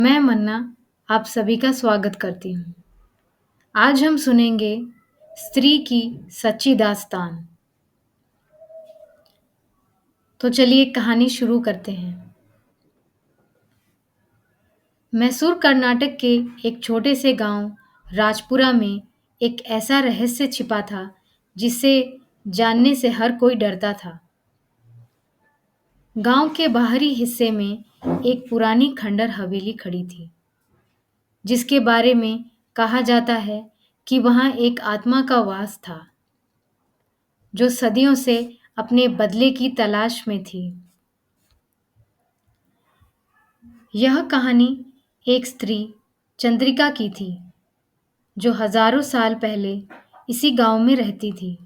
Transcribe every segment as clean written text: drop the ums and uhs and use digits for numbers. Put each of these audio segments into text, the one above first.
मैं मन्ना आप सभी का स्वागत करती हूँ। आज हम सुनेंगे स्त्री की सच्ची दास्तान। तो चलिए कहानी शुरू करते हैं। मैसूर कर्नाटक के एक छोटे से गांव राजपुरा में एक ऐसा रहस्य छिपा था जिसे जानने से हर कोई डरता था। गांव के बाहरी हिस्से में एक पुरानी खंडर हवेली खड़ी थी जिसके बारे में कहा जाता है कि वहां एक आत्मा का वास था जो सदियों से अपने बदले की तलाश में थी। यह कहानी एक स्त्री चंद्रिका की थी जो हजारों साल पहले इसी गांव में रहती थी।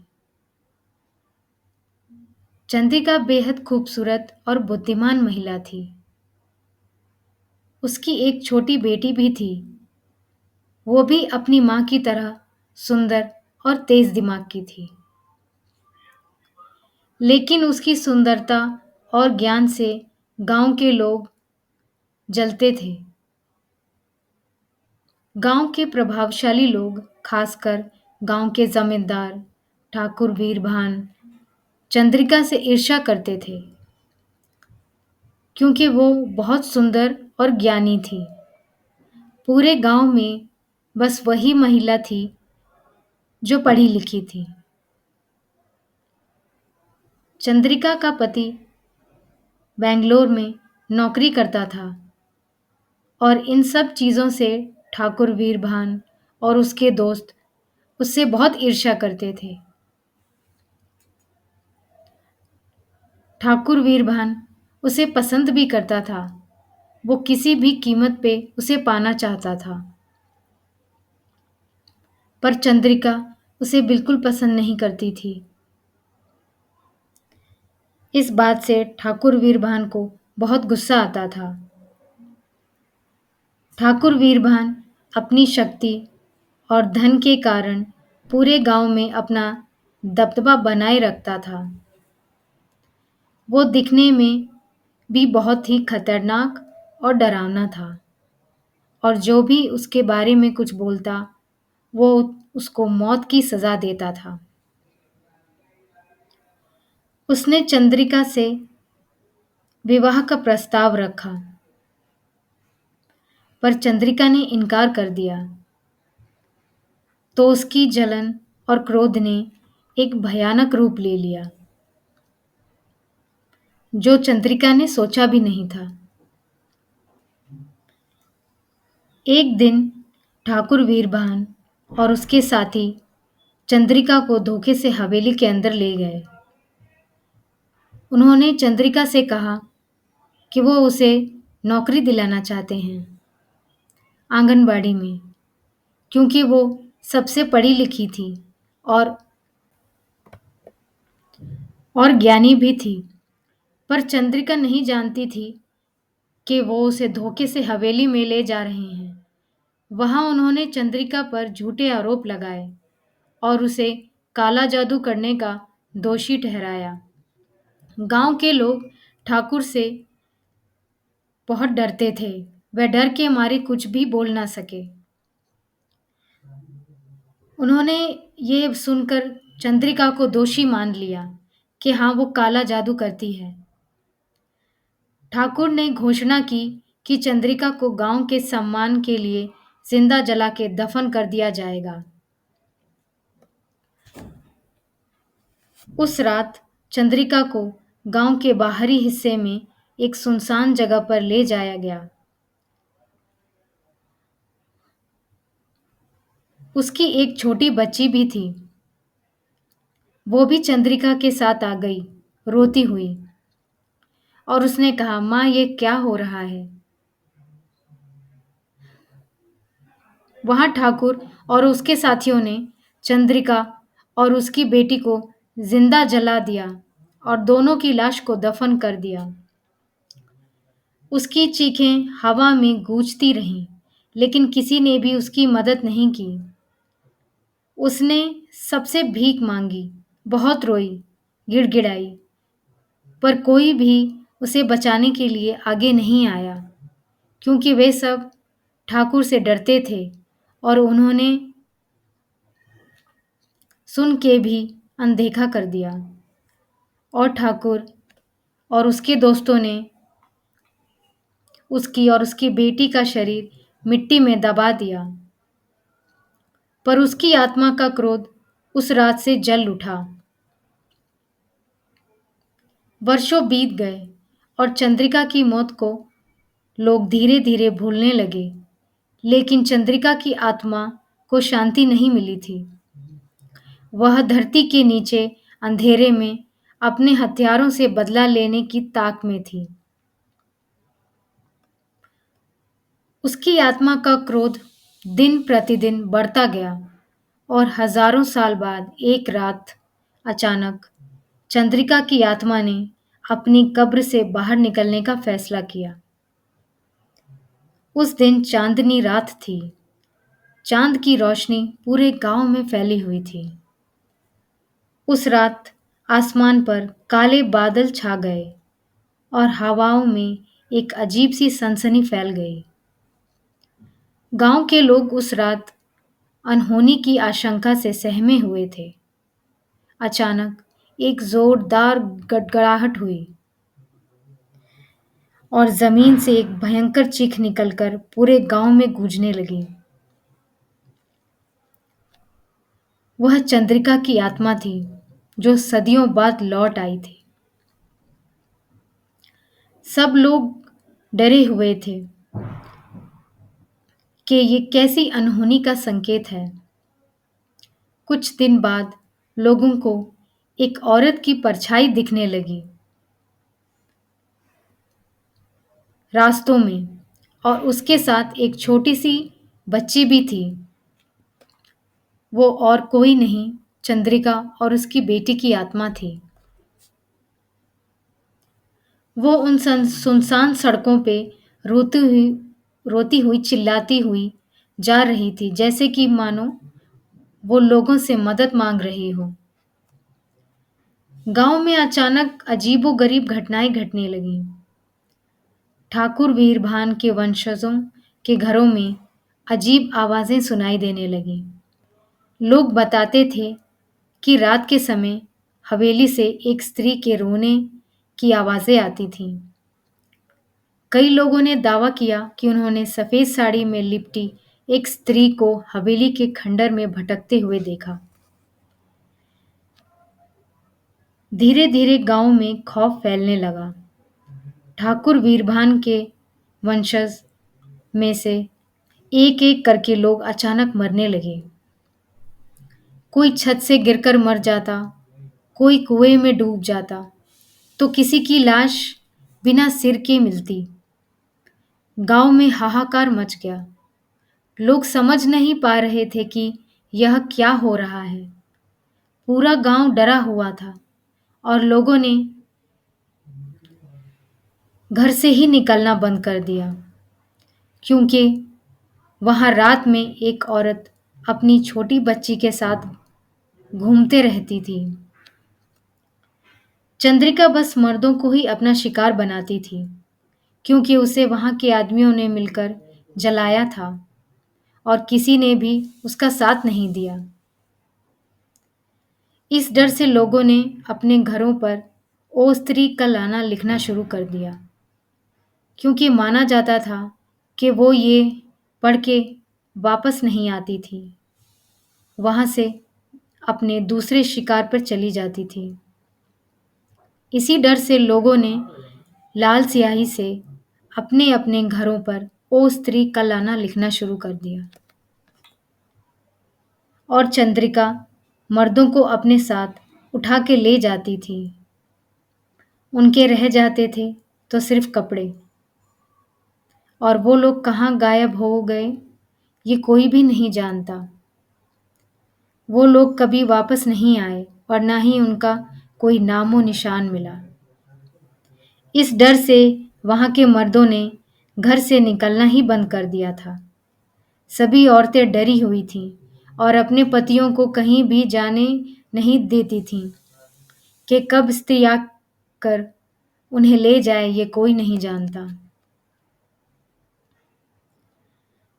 चंद्रिका बेहद खूबसूरत और बुद्धिमान महिला थी। उसकी एक छोटी बेटी भी थी। वो भी अपनी माँ की तरह सुंदर और तेज दिमाग की थी। लेकिन उसकी सुंदरता और ज्ञान से गांव के लोग जलते थे। गांव के प्रभावशाली लोग, खासकर गांव के जमींदार ठाकुर वीरभान, चंद्रिका से ईर्ष्या करते थे क्योंकि वो बहुत सुंदर और ज्ञानी थी। पूरे गांव में बस वही महिला थी जो पढ़ी लिखी थी। चंद्रिका का पति बेंगलोर में नौकरी करता था और इन सब चीज़ों से ठाकुर वीरभान और उसके दोस्त उससे बहुत ईर्ष्या करते थे। ठाकुर वीरभान उसे पसंद भी करता था। वो किसी भी कीमत पे उसे पाना चाहता था। पर चंद्रिका उसे बिल्कुल पसंद नहीं करती थी। इस बात से ठाकुर वीरभान को बहुत गुस्सा आता था। ठाकुर वीरभान अपनी शक्ति और धन के कारण पूरे गांव में अपना दबदबा बनाए रखता था। वो दिखने में भी बहुत ही खतरनाक और डरावना था और जो भी उसके बारे में कुछ बोलता वो उसको मौत की सजा देता था। उसने चंद्रिका से विवाह का प्रस्ताव रखा पर चंद्रिका ने इनकार कर दिया। तो उसकी जलन और क्रोध ने एक भयानक रूप ले लिया जो चंद्रिका ने सोचा भी नहीं था। एक दिन ठाकुर वीरभान और उसके साथी चंद्रिका को धोखे से हवेली के अंदर ले गए। उन्होंने चंद्रिका से कहा कि वो उसे नौकरी दिलाना चाहते हैं आंगनबाड़ी में, क्योंकि वो सबसे पढ़ी लिखी थी और ज्ञानी भी थी। पर चंद्रिका नहीं जानती थी कि वो उसे धोखे से हवेली में ले जा रहे हैं। वहां उन्होंने चंद्रिका पर झूठे आरोप लगाए और उसे काला जादू करने का दोषी ठहराया। गांव के लोग ठाकुर से बहुत डरते थे। वे डर के मारे कुछ भी बोल ना सके। उन्होंने ये सुनकर चंद्रिका को दोषी मान लिया कि हाँ वो काला जादू करती है। ठाकुर ने घोषणा की कि चंद्रिका को गांव के सम्मान के लिए जिंदा जला के दफन कर दिया जाएगा। उस रात चंद्रिका को गांव के बाहरी हिस्से में एक सुनसान जगह पर ले जाया गया। उसकी एक छोटी बच्ची भी थी। वो भी चंद्रिका के साथ आ गई रोती हुई और उसने कहा, माँ ये क्या हो रहा है। वहां ठाकुर और उसके साथियों ने चंद्रिका और उसकी बेटी को जिंदा जला दिया और दोनों की लाश को दफन कर दिया। उसकी चीखें हवा में गूंजती रहीं, लेकिन किसी ने भी उसकी मदद नहीं की। उसने सबसे भीख मांगी, बहुत रोई, गिड़गिड़ाई, पर कोई भी उसे बचाने के लिए आगे नहीं आया। क्योंकि वे सब ठाकुर से डरते थे और उन्होंने सुन के भी अनदेखा कर दिया। और ठाकुर और उसके दोस्तों ने उसकी और उसकी बेटी का शरीर मिट्टी में दबा दिया। पर उसकी आत्मा का क्रोध उस रात से जल उठा। वर्षों बीत गए और चंद्रिका की मौत को लोग धीरे धीरे भूलने लगे, लेकिन चंद्रिका की आत्मा को शांति नहीं मिली थी। वह धरती के नीचे अंधेरे में अपने हथियारों से बदला लेने की ताक में थी। उसकी आत्मा का क्रोध दिन प्रतिदिन बढ़ता गया और हजारों साल बाद एक रात अचानक चंद्रिका की आत्मा ने अपनी कब्र से बाहर निकलने का फैसला किया। उस दिन चांदनी रात थी। चांद की रोशनी पूरे गांव में फैली हुई थी। उस रात आसमान पर काले बादल छा गए और हवाओं में एक अजीब सी सनसनी फैल गई। गांव के लोग उस रात अनहोनी की आशंका से सहमे हुए थे। अचानक एक जोरदार गड़गड़ाहट हुई और जमीन से एक भयंकर चीख निकलकर पूरे गांव में गूंजने लगी। वह चंद्रिका की आत्मा थी जो सदियों बाद लौट आई थी। सब लोग डरे हुए थे कि ये कैसी अनहोनी का संकेत है। कुछ दिन बाद लोगों को एक औरत की परछाई दिखने लगी रास्तों में, और उसके साथ एक छोटी सी बच्ची भी थी। वो और कोई नहीं, चंद्रिका और उसकी बेटी की आत्मा थी। वो उन सुनसान सड़कों पे रोती हुई रोती हुई चिल्लाती हुई जा रही थी, जैसे कि मानो वो लोगों से मदद मांग रही हो। गांव में अचानक अजीबोगरीब घटनाएं घटने लगीं। ठाकुर वीरभान के वंशजों के घरों में अजीब आवाजें सुनाई देने लगीं। लोग बताते थे कि रात के समय हवेली से एक स्त्री के रोने की आवाजें आती थीं। कई लोगों ने दावा किया कि उन्होंने सफेद साड़ी में लिपटी एक स्त्री को हवेली के खंडर में भटकते हुए देखा। धीरे धीरे गांव में खौफ फैलने लगा। ठाकुर वीरभान के वंशज में से एक एक करके लोग अचानक मरने लगे। कोई छत से गिरकर मर जाता, कोई कुएं में डूब जाता, तो किसी की लाश बिना सिर के मिलती। गांव में हाहाकार मच गया। लोग समझ नहीं पा रहे थे कि यह क्या हो रहा है। पूरा गांव डरा हुआ था और लोगों ने घर से ही निकलना बंद कर दिया, क्योंकि वहां रात में एक औरत अपनी छोटी बच्ची के साथ घूमते रहती थी। चंद्रिका बस मर्दों को ही अपना शिकार बनाती थी, क्योंकि उसे वहां के आदमियों ने मिलकर जलाया था और किसी ने भी उसका साथ नहीं दिया। इस डर से लोगों ने अपने घरों पर ओ स्त्री का लाना लिखना शुरू कर दिया, क्योंकि माना जाता था कि वो ये पढ़ के वापस नहीं आती थी, वहां से अपने दूसरे शिकार पर चली जाती थी। इसी डर से लोगों ने लाल स्याही से अपने अपने घरों पर ओ स्त्री का लाना लिखना शुरू कर दिया। और चंद्रिका मर्दों को अपने साथ उठा के ले जाती थी। उनके रह जाते थे तो सिर्फ कपड़े, और वो लोग कहाँ गायब हो गए ये कोई भी नहीं जानता। वो लोग कभी वापस नहीं आए और ना ही उनका कोई नामो निशान मिला। इस डर से वहां के मर्दों ने घर से निकलना ही बंद कर दिया था। सभी औरतें डरी हुई थीं और अपने पतियों को कहीं भी जाने नहीं देती थीं कि कब स्त्री आकर उन्हें ले जाए ये कोई नहीं जानता।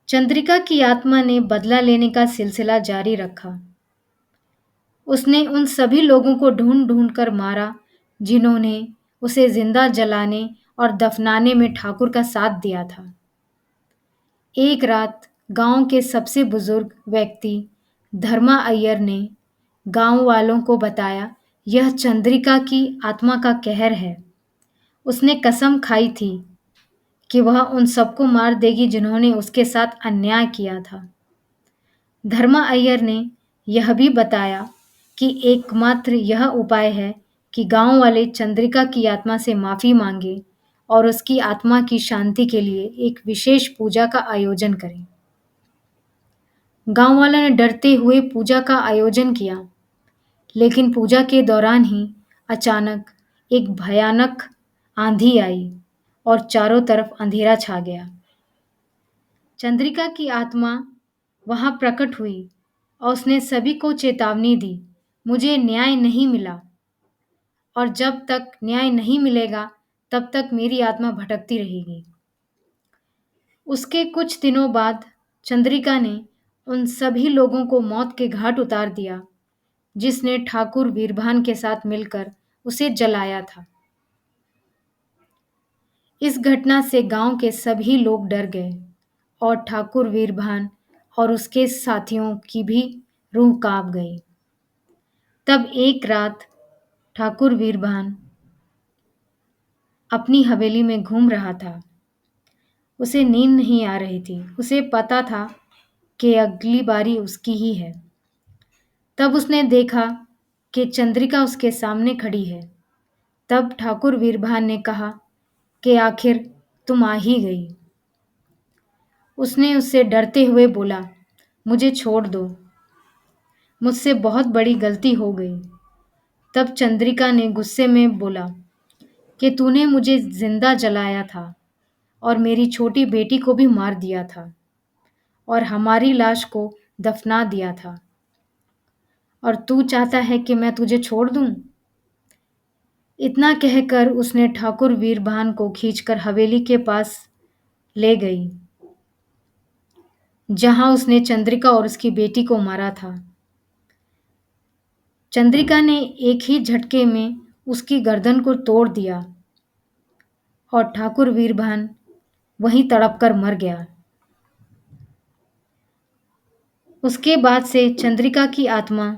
चंद्रिका की आत्मा ने बदला लेने का सिलसिला जारी रखा। उसने उन सभी लोगों को ढूंढ ढूंढ कर मारा जिन्होंने उसे जिंदा जलाने और दफनाने में ठाकुर का साथ दिया था। एक रात गांव के सबसे बुजुर्ग व्यक्ति धर्मा अय्यर ने गांव वालों को बताया, यह चंद्रिका की आत्मा का कहर है। उसने कसम खाई थी कि वह उन सबको मार देगी जिन्होंने उसके साथ अन्याय किया था। धर्मा अय्यर ने यह भी बताया कि एकमात्र यह उपाय है कि गांव वाले चंद्रिका की आत्मा से माफी मांगे और उसकी आत्मा की शांति के लिए एक विशेष पूजा का आयोजन करें। गांव वालों ने डरते हुए पूजा का आयोजन किया, लेकिन पूजा के दौरान ही अचानक एक भयानक आंधी आई और चारों तरफ अंधेरा छा गया। चंद्रिका की आत्मा वहां प्रकट हुई और उसने सभी को चेतावनी दी, मुझे न्याय नहीं मिला और जब तक न्याय नहीं मिलेगा तब तक मेरी आत्मा भटकती रहेगी। उसके कुछ दिनों बाद चंद्रिका ने उन सभी लोगों को मौत के घाट उतार दिया जिसने ठाकुर वीरभान के साथ मिलकर उसे जलाया था। इस घटना से गांव के सभी लोग डर गए और ठाकुर वीरभान और उसके साथियों की भी रूह कांप गई। तब एक रात ठाकुर वीरभान अपनी हवेली में घूम रहा था। उसे नींद नहीं आ रही थी। उसे पता था कि अगली बारी उसकी ही है। तब उसने देखा कि चंद्रिका उसके सामने खड़ी है। तब ठाकुर वीरभान ने कहा कि आखिर तुम आ ही गई। उसने उससे डरते हुए बोला, मुझे छोड़ दो, मुझसे बहुत बड़ी गलती हो गई। तब चंद्रिका ने गुस्से में बोला कि तूने मुझे जिंदा जलाया था और मेरी छोटी बेटी को भी मार दिया था और हमारी लाश को दफना दिया था, और तू चाहता है कि मैं तुझे छोड़ दूं? इतना कहकर उसने ठाकुर वीरभान को खींचकर हवेली के पास ले गई जहां उसने चंद्रिका और उसकी बेटी को मारा था। चंद्रिका ने एक ही झटके में उसकी गर्दन को तोड़ दिया और ठाकुर वीरभान वहीं तड़प कर मर गया। उसके बाद से चंद्रिका की आत्मा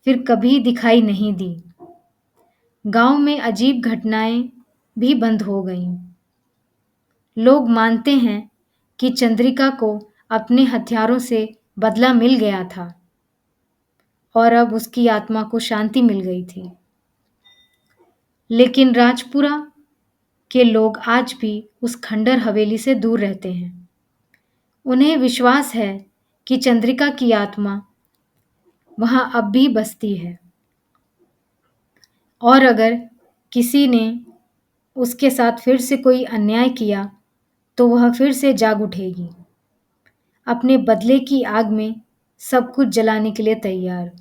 फिर कभी दिखाई नहीं दी। गांव में अजीब घटनाएं भी बंद हो गईं। लोग मानते हैं कि चंद्रिका को अपने हथियारों से बदला मिल गया था और अब उसकी आत्मा को शांति मिल गई थी। लेकिन राजपुरा के लोग आज भी उस खंडर हवेली से दूर रहते हैं। उन्हें विश्वास है कि चंद्रिका की आत्मा वहां अब भी बसती है और अगर किसी ने उसके साथ फिर से कोई अन्याय किया तो वह फिर से जाग उठेगी, अपने बदले की आग में सब कुछ जलाने के लिए तैयार।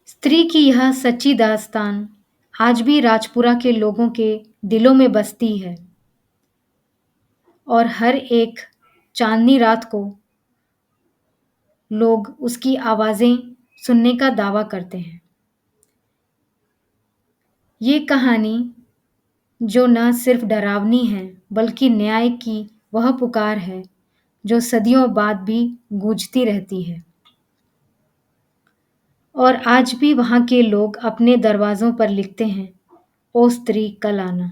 स्त्री की यह सच्ची दास्तान आज भी राजपुरा के लोगों के दिलों में बसती है और हर एक चांदनी रात को लोग उसकी आवाजें सुनने का दावा करते हैं। ये कहानी जो न सिर्फ डरावनी है बल्कि न्याय की वह पुकार है जो सदियों बाद भी गूंजती रहती है और आज भी वहां के लोग अपने दरवाजों पर लिखते हैं, ओ स्त्री कल आना।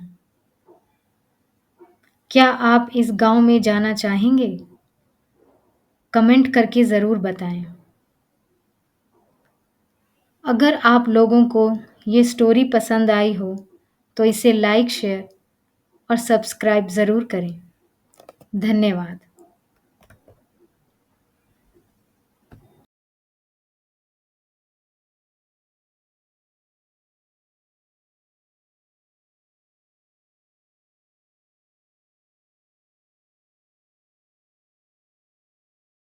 क्या आप इस गांव में जाना चाहेंगे? कमेंट करके ज़रूर बताएं। अगर आप लोगों को ये स्टोरी पसंद आई हो तो इसे लाइक, शेयर और सब्सक्राइब ज़रूर करें। धन्यवाद।